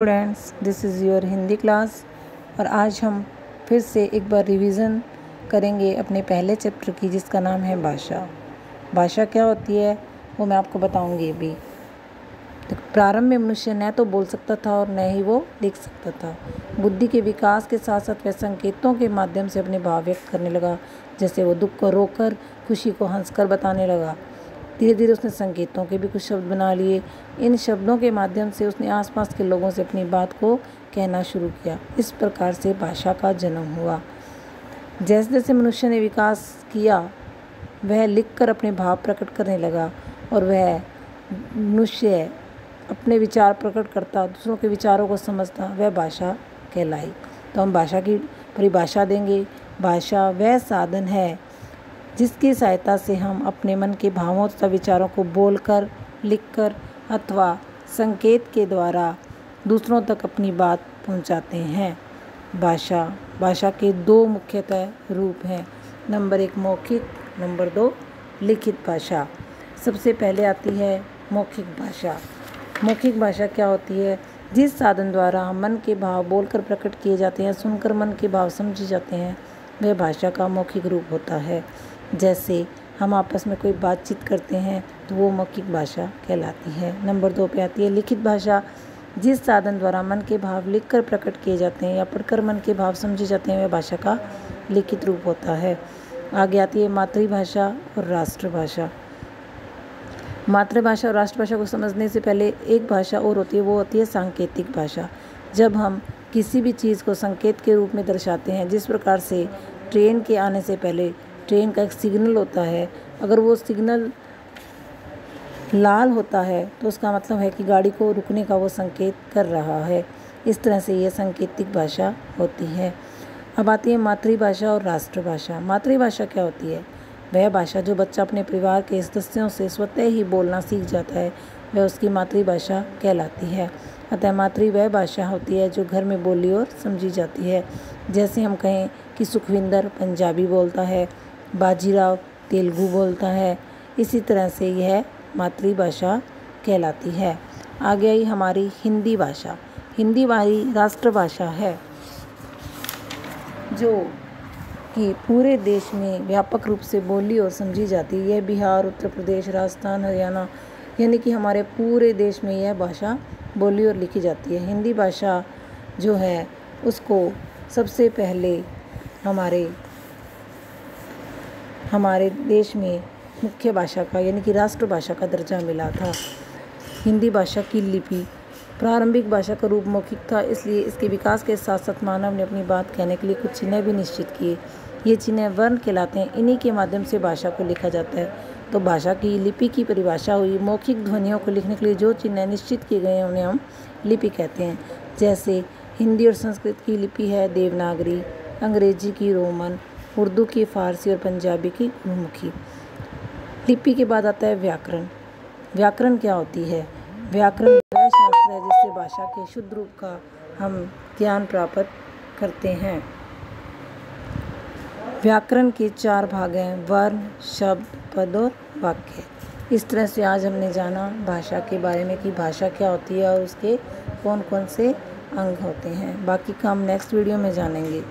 Students, this is your Hindi class. और आज हम फिर से एक बार रिवीजन करेंगे अपने पहले चैप्टर की, जिसका नाम है भाषा। भाषा क्या होती है वो मैं आपको बताऊंगी अभी। तो प्रारंभ में मनुष्य न तो बोल सकता था और न ही वो लिख सकता था। बुद्धि के विकास के साथ साथ वह संकेतों के माध्यम से अपने भाव व्यक्त करने लगा। जैसे वो दुख को रोककर खुशी को हंसकर बताने लगा। धीरे धीरे उसने संकेतों के भी कुछ शब्द बना लिए। इन शब्दों के माध्यम से उसने आसपास के लोगों से अपनी बात को कहना शुरू किया। इस प्रकार से भाषा का जन्म हुआ। जैसे जैसे मनुष्य ने विकास किया, वह लिखकर अपने भाव प्रकट करने लगा और वह मनुष्य अपने विचार प्रकट करता, दूसरों के विचारों को समझता, वह भाषा कहलाई। तो हम भाषा की परिभाषा देंगे। भाषा वह साधन है जिसकी सहायता से हम अपने मन के भावों तथा विचारों को बोलकर, लिखकर अथवा संकेत के द्वारा दूसरों तक अपनी बात पहुंचाते हैं। भाषा के दो मुख्यतः रूप हैं। नंबर 1 मौखिक, नंबर 2 लिखित भाषा। सबसे पहले आती है मौखिक भाषा। मौखिक भाषा क्या होती है? जिस साधन द्वारा मन के भाव बोलकर प्रकट किए जाते हैं, सुनकर मन के भाव समझे जाते हैं, वह भाषा का मौखिक रूप होता है। जैसे हम आपस में कोई बातचीत करते हैं तो वो मौखिक भाषा कहलाती है। नंबर 2 पे आती है लिखित भाषा। जिस साधन द्वारा मन के भाव लिखकर प्रकट किए जाते हैं या पढ़कर मन के भाव समझे जाते हैं, वह भाषा का लिखित रूप होता है। आगे आती है मातृभाषा और राष्ट्रभाषा। मातृभाषा और राष्ट्रभाषा को समझने से पहले एक भाषा और होती है, वो होती है सांकेतिक भाषा। जब हम किसी भी चीज़ को संकेत के रूप में दर्शाते हैं, जिस प्रकार से ट्रेन के आने से पहले ट्रेन का एक सिग्नल होता है, अगर वो सिग्नल लाल होता है तो उसका मतलब है कि गाड़ी को रुकने का वो संकेत कर रहा है। इस तरह से यह सांकेतिक भाषा होती है। अब आती है मातृभाषा और राष्ट्रभाषा। मातृभाषा क्या होती है? वह भाषा जो बच्चा अपने परिवार के सदस्यों से स्वतः ही बोलना सीख जाता है, वह उसकी मातृभाषा कहलाती है। अतः मातृ वह भाषा होती है जो घर में बोली और समझी जाती है। जैसे हम कहें कि सुखविंदर पंजाबी बोलता है, बाजीराव तेलुगु बोलता है, इसी तरह से यह मातृभाषा कहलाती है। आगे आई हमारी हिंदी भाषा। हिंदी हमारी राष्ट्रभाषा है, जो कि पूरे देश में व्यापक रूप से बोली और समझी जाती है। यह बिहार, उत्तर प्रदेश, राजस्थान, हरियाणा, यानी कि हमारे पूरे देश में यह भाषा बोली और लिखी जाती है। हिंदी भाषा जो है उसको सबसे पहले हमारे देश में मुख्य भाषा का यानी कि राष्ट्रभाषा का दर्जा मिला था। हिंदी भाषा की लिपि प्रारंभिक भाषा का रूप मौखिक था, इसलिए इसके विकास के साथ साथ मानव ने अपनी बात कहने के लिए कुछ चिन्ह भी निश्चित किए। ये चिन्ह वर्ण कहलाते हैं। इन्हीं के माध्यम से भाषा को लिखा जाता है। तो भाषा की लिपि की परिभाषा हुई, मौखिक ध्वनियों को लिखने के लिए जो चिन्ह निश्चित किए गए हैं उन्हें हम लिपि कहते हैं। जैसे हिंदी और संस्कृत की लिपि है देवनागरी, अंग्रेजी की रोमन, उर्दू की फारसी और पंजाबी की गुरमुखी। लिपि के बाद आता है व्याकरण। व्याकरण क्या होती है? व्याकरण वह शास्त्र है जिससे भाषा के शुद्ध रूप का हम ज्ञान प्राप्त करते हैं। व्याकरण के 4 भाग हैं: वर्ण, शब्द, पद और वाक्य। इस तरह से आज हमने जाना भाषा के बारे में कि भाषा क्या होती है और उसके कौन कौन से अंग होते हैं। बाकी का हम नेक्स्ट वीडियो में जानेंगे।